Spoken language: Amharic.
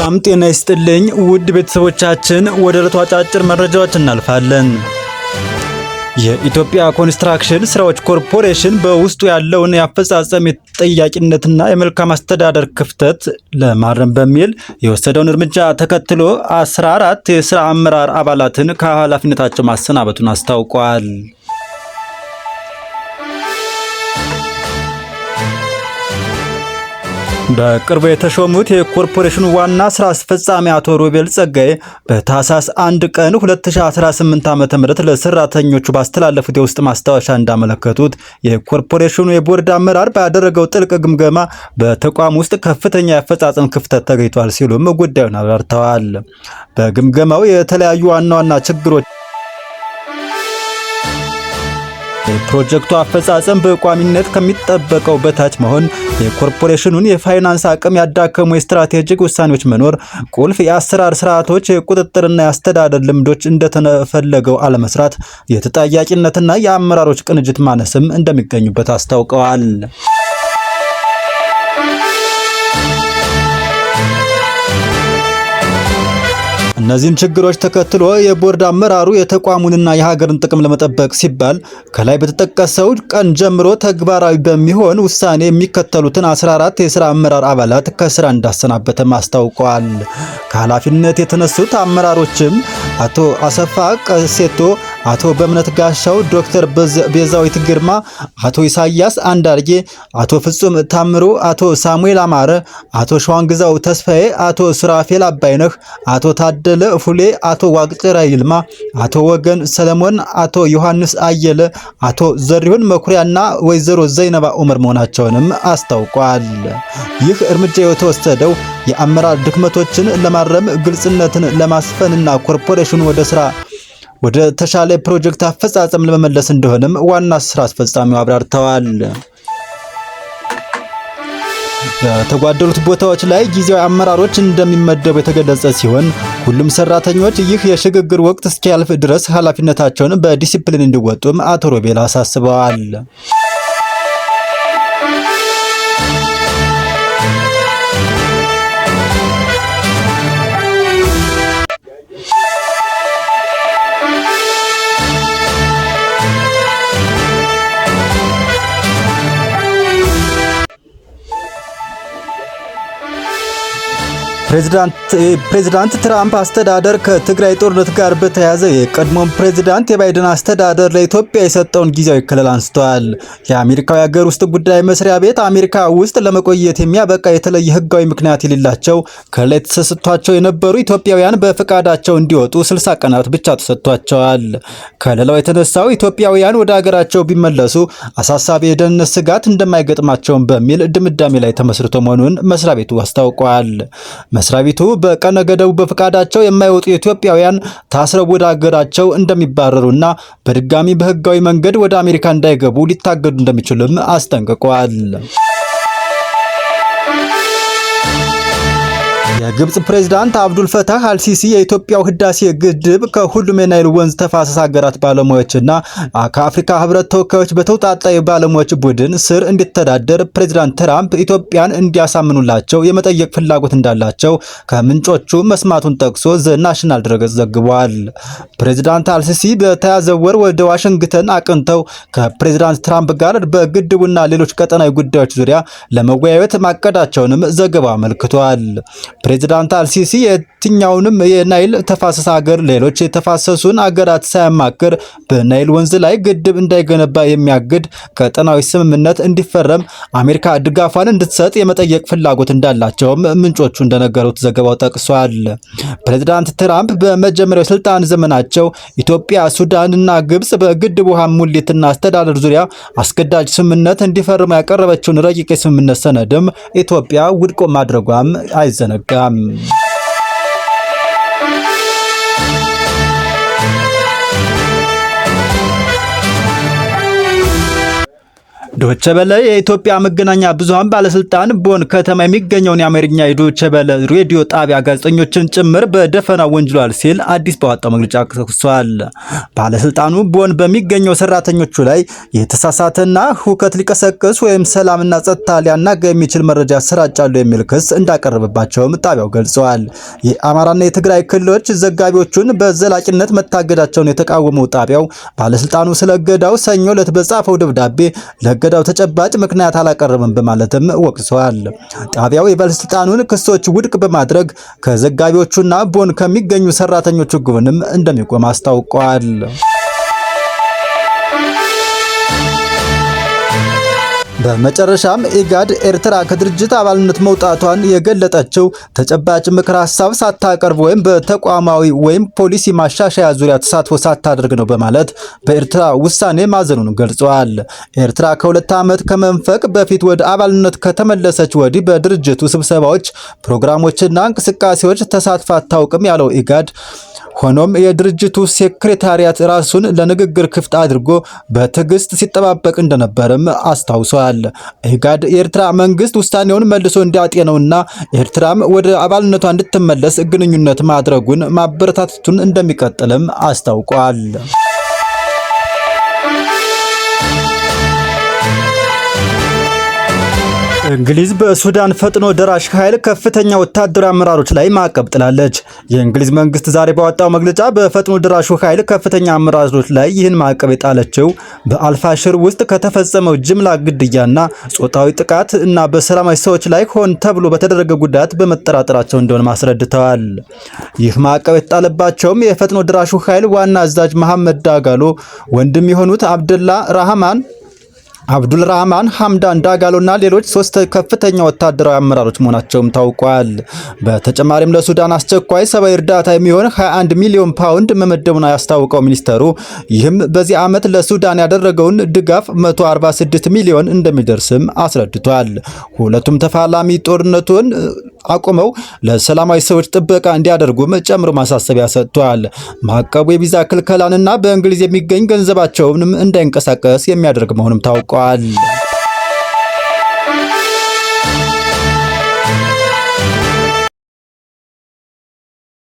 ሰላም ጤና ይስጥልኝ ውድ ቤተሰቦቻችን፣ ወደ ዕለቱ አጫጭር መረጃዎች እናልፋለን። የኢትዮጵያ ኮንስትራክሽን ስራዎች ኮርፖሬሽን በውስጡ ያለውን የአፈጻጸም ተጠያቂነትና የመልካም አስተዳደር ክፍተት ለማረም በሚል የወሰደውን እርምጃ ተከትሎ 14 የስራ አመራር አባላትን ከኃላፊነታቸው ማሰናበቱን አስታውቋል። በቅርቡ የተሾሙት የኮርፖሬሽኑ ዋና ስራ አስፈጻሚ አቶ ሮቤል ጸጋዬ በታህሳስ 1 ቀን 2018 ዓ.ም ለሰራተኞቹ ባስተላለፉት የውስጥ ማስታወሻ እንዳመለከቱት የኮርፖሬሽኑ የቦርድ አመራር ባደረገው ጥልቅ ግምገማ በተቋም ውስጥ ከፍተኛ የአፈጻጸም ክፍተት ተገኝቷል ሲሉም ጉዳዩን አብራርተዋል። በግምገማው የተለያዩ ዋና ችግሮች የፕሮጀክቱ አፈጻጸም በቋሚነት ከሚጠበቀው በታች መሆን፣ የኮርፖሬሽኑን የፋይናንስ አቅም ያዳከሙ የስትራቴጂክ ውሳኔዎች መኖር፣ ቁልፍ የአሰራር ስርዓቶች፣ የቁጥጥርና የአስተዳደር ልምዶች እንደተፈለገው አለመስራት፣ የተጠያቂነትና የአመራሮች ቅንጅት ማነስም እንደሚገኙበት አስታውቀዋል። እነዚህን ችግሮች ተከትሎ የቦርድ አመራሩ የተቋሙንና የሀገርን ጥቅም ለመጠበቅ ሲባል ከላይ በተጠቀሰው ቀን ጀምሮ ተግባራዊ በሚሆን ውሳኔ የሚከተሉትን 14 የስራ አመራር አባላት ከስራ እንዳሰናበተም አስታውቀዋል። ከኃላፊነት የተነሱት አመራሮችም አቶ አሰፋ ቀሴቶ፣ አቶ በእምነት ጋሻው፣ ዶክተር ቤዛዊት ግርማ፣ አቶ ኢሳያስ አንዳርጌ፣ አቶ ፍጹም ታምሩ፣ አቶ ሳሙኤል አማረ፣ አቶ ሸዋንግዛው ተስፋዬ፣ አቶ ሱራፌል አባይነህ፣ አቶ ታደለ ፉሌ፣ አቶ ዋቅጭራ ይልማ፣ አቶ ወገን ሰለሞን፣ አቶ ዮሐንስ አየለ፣ አቶ ዘሪሁን መኩሪያና ወይዘሮ ዘይነባ ኡመር መሆናቸውንም አስታውቋል። ይህ እርምጃ የተወሰደው የአመራር ድክመቶችን ለማረም፣ ግልጽነትን ለማስፈንና ኮርፖሬሽኑ ወደ ተሻለ ፕሮጀክት አፈጻጸም ለመመለስ እንደሆነም ዋና ስራ አስፈጻሚው አብራርተዋል። በተጓደሉት ቦታዎች ላይ ጊዜያዊ አመራሮች እንደሚመደቡ የተገለጸ ሲሆን ሁሉም ሰራተኞች ይህ የሽግግር ወቅት እስኪያልፍ ድረስ ኃላፊነታቸውን በዲሲፕሊን እንዲወጡም አቶ ሮቤል አሳስበዋል። ፕሬዚዳንት ትራምፕ አስተዳደር ከትግራይ ጦርነት ጋር በተያያዘ የቀድሞውን ፕሬዚዳንት የባይደን አስተዳደር ለኢትዮጵያ የሰጠውን ጊዜያዊ ክልል አንስተዋል። የአሜሪካው የሀገር ውስጥ ጉዳይ መስሪያ ቤት አሜሪካ ውስጥ ለመቆየት የሚያበቃ የተለየ ሕጋዊ ምክንያት የሌላቸው ከላይ ተሰጥቷቸው የነበሩ ኢትዮጵያውያን በፈቃዳቸው እንዲወጡ 60 ቀናት ብቻ ተሰጥቷቸዋል። ከሌላው የተነሳው ኢትዮጵያውያን ወደ ሀገራቸው ቢመለሱ አሳሳቢ የደህንነት ስጋት እንደማይገጥማቸውም በሚል ድምዳሜ ላይ ተመስርቶ መሆኑን መስሪያ ቤቱ አስታውቋል። መስሪያ ቤቱ በቀነ ገደቡ በፈቃዳቸው የማይወጡ ኢትዮጵያውያን ታስረው ወደ ሀገራቸው እንደሚባረሩና በድጋሚ በህጋዊ መንገድ ወደ አሜሪካ እንዳይገቡ ሊታገዱ እንደሚችሉም አስጠንቅቋል። የግብጽ ፕሬዝዳንት አብዱል ፈታህ አልሲሲ የኢትዮጵያው ህዳሴ ግድብ ከሁሉም የናይል ወንዝ ተፋሰስ ሀገራት ባለሙያዎችና ከአፍሪካ ህብረት ተወካዮች በተውጣጣ የባለሙያዎች ቡድን ስር እንዲተዳደር ፕሬዝዳንት ትራምፕ ኢትዮጵያን እንዲያሳምኑላቸው የመጠየቅ ፍላጎት እንዳላቸው ከምንጮቹ መስማቱን ጠቅሶ ዘ ናሽናል ድረገጽ ዘግቧል። ፕሬዝዳንት አልሲሲ በተያዘው ወር ወደ ዋሽንግተን አቅንተው ከፕሬዝዳንት ትራምፕ ጋር በግድቡና ሌሎች ቀጠናዊ ጉዳዮች ዙሪያ ለመወያየት ማቀዳቸውንም ዘገባው አመልክቷል። ፕሬዝዳንት አልሲሲ የትኛውንም የናይል ተፋሰስ ሀገር ሌሎች የተፋሰሱን ሀገራት ሳያማክር በናይል ወንዝ ላይ ግድብ እንዳይገነባ የሚያግድ ቀጠናዊ ስምምነት እንዲፈረም አሜሪካ ድጋፏን እንድትሰጥ የመጠየቅ ፍላጎት እንዳላቸውም ምንጮቹ እንደነገሩት ዘገባው ጠቅሷል። ፕሬዝዳንት ትራምፕ በመጀመሪያው ስልጣን ዘመናቸው ኢትዮጵያ፣ ሱዳንና ግብጽ በግድብ ውሃ ሙሌትና አስተዳደር ዙሪያ አስገዳጅ ስምምነት እንዲፈርሙ ያቀረበችውን ረቂቅ የስምምነት ሰነድም ኢትዮጵያ ውድቅ ማድረጓም አይዘነጋም። ዶቼ ቬለ የኢትዮጵያ መገናኛ ብዙሃን ባለስልጣን ቦን ከተማ የሚገኘውን የአሜሪኛ የዶቼ ቬለ ሬዲዮ ጣቢያ ጋዜጠኞችን ጭምር በደፈናው ወንጅሏል ሲል አዲስ ባወጣው መግለጫ ከሷል። ባለስልጣኑ ቦን በሚገኘው ሰራተኞቹ ላይ የተሳሳተና ሁከት ሊቀሰቅስ ወይም ሰላምና ጸጥታ ሊያናጋ የሚችል መረጃ ያሰራጫሉ የሚል ክስ እንዳቀረበባቸውም ጣቢያው ገልጸዋል። የአማራና የትግራይ ክልሎች ዘጋቢዎቹን በዘላቂነት መታገዳቸውን የተቃወመው ጣቢያው ባለስልጣኑ ስለገዳው ሰኞ ዕለት በጻፈው ደብዳቤ ለገዳው ተጨባጭ ምክንያት አላቀረበም በማለትም ወቅሰዋል። ጣቢያው የባለስልጣኑን ክሶች ውድቅ በማድረግ ከዘጋቢዎቹና ቦን ከሚገኙ ሰራተኞቹ ጎንም እንደሚቆም አስታውቀዋል። በመጨረሻም ኢጋድ ኤርትራ ከድርጅት አባልነት መውጣቷን የገለጠችው ተጨባጭ ምክር ሀሳብ ሳታቀርብ ወይም በተቋማዊ ወይም ፖሊሲ ማሻሻያ ዙሪያ ተሳትፎ ሳታደርግ ነው በማለት በኤርትራ ውሳኔ ማዘኑን ገልጸዋል። ኤርትራ ከ2 ዓመት ከመንፈቅ በፊት ወደ አባልነት ከተመለሰች ወዲህ በድርጅቱ ስብሰባዎች፣ ፕሮግራሞችና እንቅስቃሴዎች ተሳትፋ አታውቅም ያለው ኢጋድ ሆኖም የድርጅቱ ሴክሬታሪያት ራሱን ለንግግር ክፍት አድርጎ በትዕግስት ሲጠባበቅ እንደነበርም አስታውሷል። ኢጋድ የኤርትራ መንግስት ውሳኔውን መልሶ እንዲያጤነውና ኤርትራም ወደ አባልነቷ እንድትመለስ ግንኙነት ማድረጉን ማበረታታቱን እንደሚቀጥልም አስታውቋል። እንግሊዝ በሱዳን ፈጥኖ ደራሽ ኃይል ከፍተኛ ወታደራዊ አመራሮች ላይ ማዕቀብ ጥላለች። የእንግሊዝ መንግስት ዛሬ ባወጣው መግለጫ በፈጥኖ ደራሹ ኃይል ከፍተኛ አመራሮች ላይ ይህን ማዕቀብ የጣለችው በአልፋሽር ውስጥ ከተፈጸመው ጅምላ ግድያና ጾታዊ ጥቃት እና በሰላማዊ ሰዎች ላይ ሆን ተብሎ በተደረገ ጉዳት በመጠራጠራቸው እንደሆነ አስረድተዋል። ይህ ማዕቀብ የተጣለባቸውም የፈጥኖ ደራሹ ኃይል ዋና አዛዥ መሐመድ ዳጋሎ ወንድም የሆኑት አብዱልራህማን ሐምዳን ዳጋሎና ሌሎች 3 ከፍተኛ ወታደራዊ አመራሮች መሆናቸውም ታውቋል። በተጨማሪም ለሱዳን አስቸኳይ ሰብአዊ እርዳታ የሚሆን 21 ሚሊዮን ፓውንድ መመደቡን ያስታወቀው ሚኒስተሩ ይህም በዚህ ዓመት ለሱዳን ያደረገውን ድጋፍ 146 ሚሊዮን እንደሚደርስም አስረድቷል። ሁለቱም ተፋላሚ ጦርነቱን አቁመው ለሰላማዊ ሰዎች ጥበቃ እንዲያደርጉም ጨምሮ ማሳሰቢያ ሰጥቷል። ማዕቀቡ የቪዛ ክልከላንና በእንግሊዝ የሚገኝ ገንዘባቸውንም እንዳይንቀሳቀስ የሚያደርግ መሆኑም ታውቋል።